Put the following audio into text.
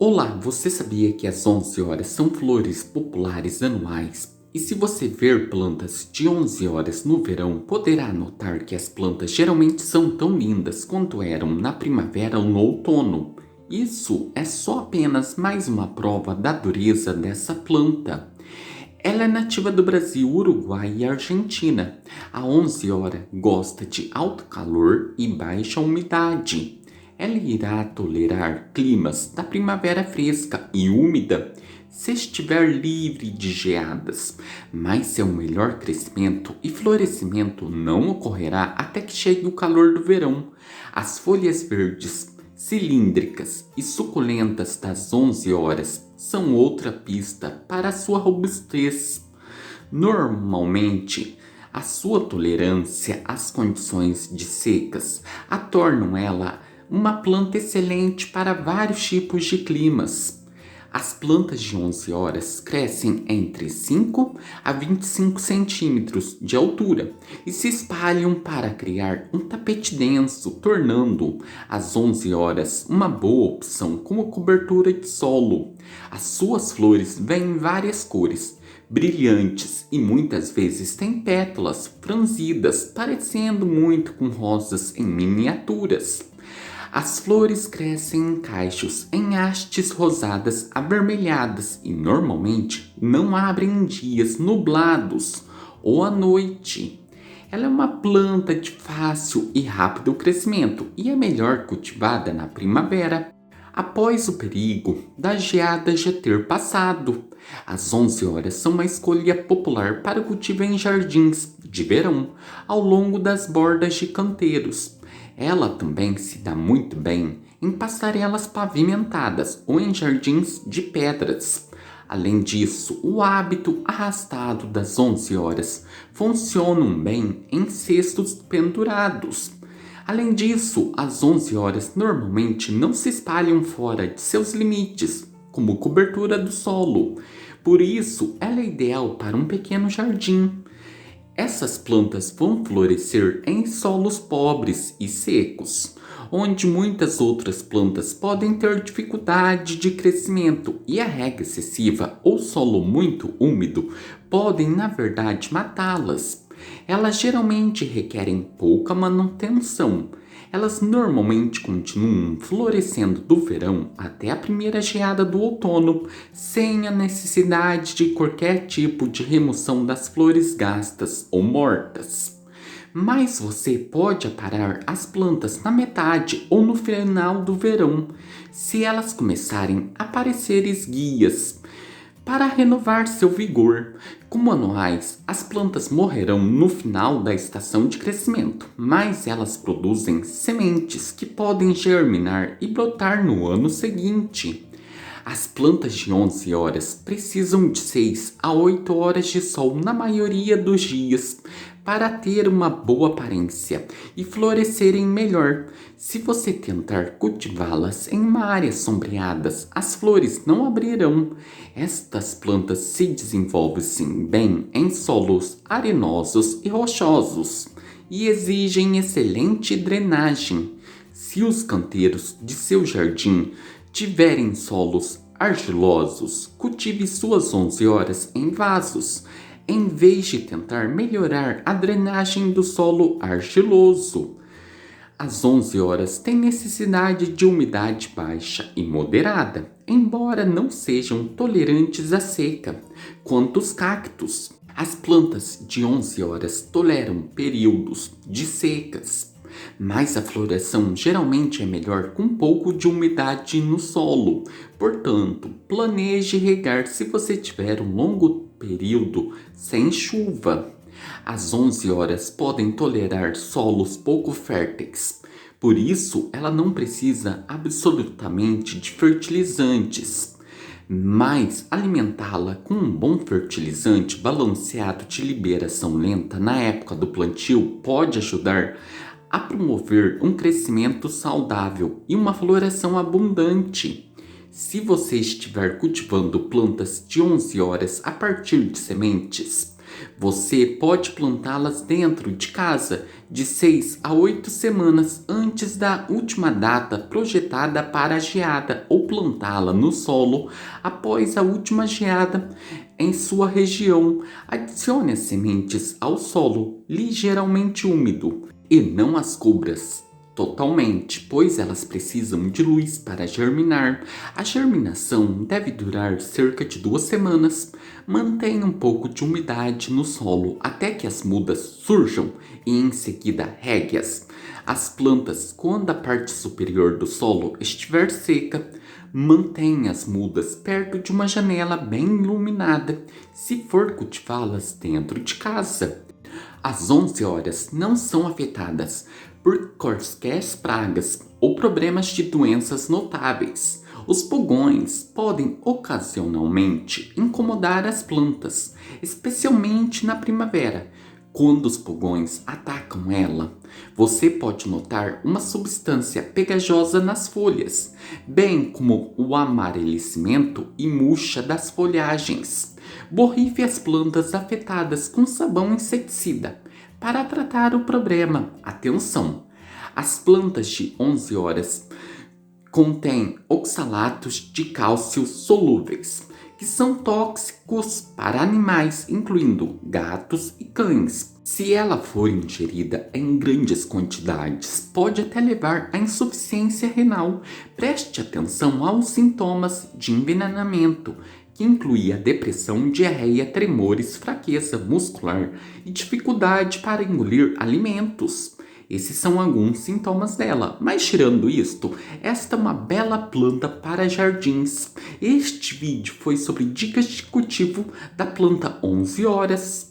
Olá, você sabia que as 11 horas são flores populares anuais? E se você ver plantas de 11 horas no verão, poderá notar que as plantas geralmente são tão lindas quanto eram na primavera ou no outono. Isso é só apenas mais uma prova da dureza dessa planta. Ela é nativa do Brasil, Uruguai e Argentina. A 11 horas gosta de alto calor e baixa umidade. Ela irá tolerar climas da primavera fresca e úmida se estiver livre de geadas, mas seu melhor crescimento e florescimento não ocorrerá até que chegue o calor do verão. As folhas verdes, cilíndricas e suculentas das 11 horas são outra pista para a sua robustez. Normalmente, a sua tolerância às condições de secas a tornam ela uma planta excelente para vários tipos de climas. As plantas de 11 horas crescem entre 5 a 25 centímetros de altura e se espalham para criar um tapete denso, tornando as 11 horas uma boa opção como cobertura de solo. As suas flores vêm em várias cores, brilhantes e muitas vezes têm pétalas franzidas, parecendo muito com rosas em miniaturas. As flores crescem em cachos em hastes rosadas avermelhadas e normalmente não abrem em dias nublados ou à noite. Ela é uma planta de fácil e rápido crescimento e é melhor cultivada na primavera, após o perigo da geada já ter passado. As 11 horas são uma escolha popular para cultivo em jardins de verão, ao longo das bordas de canteiros. Ela também se dá muito bem em passarelas pavimentadas ou em jardins de pedras. Além disso, o hábito arrastado das 11 horas funcionam bem em cestos pendurados. Além disso, as 11 horas normalmente não se espalham fora de seus limites, como cobertura do solo. Por isso, ela é ideal para um pequeno jardim. Essas plantas vão florescer em solos pobres e secos, onde muitas outras plantas podem ter dificuldade de crescimento e a rega excessiva ou solo muito úmido podem, na verdade, matá-las. Elas geralmente requerem pouca manutenção. Elas normalmente continuam florescendo do verão até a primeira geada do outono, sem a necessidade de qualquer tipo de remoção das flores gastas ou mortas. Mas você pode aparar as plantas na metade ou no final do verão, se elas começarem a aparecer esguias, para renovar seu vigor. Como anuais, as plantas morrerão no final da estação de crescimento, mas elas produzem sementes que podem germinar e brotar no ano seguinte. As plantas de 11 horas precisam de 6 a 8 horas de sol na maioria dos dias para ter uma boa aparência e florescerem melhor. Se você tentar cultivá-las em uma área sombreada, as flores não abrirão. Estas plantas se desenvolvem bem em solos arenosos e rochosos e exigem excelente drenagem. Se os canteiros de seu jardim tiverem solos argilosos, cultive suas 11 horas em vasos, em vez de tentar melhorar a drenagem do solo argiloso. As 11 horas têm necessidade de umidade baixa e moderada, embora não sejam tolerantes à seca, quanto os cactos. As plantas de 11 horas toleram períodos de secas, mas a floração geralmente é melhor com um pouco de umidade no solo. Portanto, planeje regar se você tiver um longo período sem chuva. As 11 horas podem tolerar solos pouco férteis, por isso ela não precisa absolutamente de fertilizantes. Mas alimentá-la com um bom fertilizante balanceado de liberação lenta na época do plantio pode ajudar a promover um crescimento saudável e uma floração abundante. Se você estiver cultivando plantas de 11 horas a partir de sementes, Você pode plantá-las dentro de casa de 6 a 8 semanas antes da última data projetada para a geada ou plantá-la no solo após a última geada em sua região. Adicione as sementes ao solo ligeiramente úmido e não as cubras totalmente, pois elas precisam de luz para germinar. A germinação deve durar cerca de 2 semanas. Mantenha um pouco de umidade no solo até que as mudas surjam e em seguida regue-as. As plantas, quando a parte superior do solo estiver seca, mantenha as mudas perto de uma janela bem iluminada, se for cultivá-las dentro de casa. As 11 horas não são afetadas por quaisquer pragas ou problemas de doenças notáveis. Os pulgões podem ocasionalmente incomodar as plantas, especialmente na primavera. Quando os pulgões atacam ela, você pode notar uma substância pegajosa nas folhas, bem como o amarelecimento e murcha das folhagens. Borrife as plantas afetadas com sabão inseticida para tratar o problema. Atenção! As plantas de 11 horas contêm oxalatos de cálcio solúveis, que são tóxicos para animais, incluindo gatos e cães. Se ela for ingerida em grandes quantidades, pode até levar à insuficiência renal. Preste atenção aos sintomas de envenenamento, que inclui a depressão, diarreia, tremores, fraqueza muscular e dificuldade para engolir alimentos. Esses são alguns sintomas dela, mas tirando isto, esta é uma bela planta para jardins. Este vídeo foi sobre dicas de cultivo da planta 11 horas.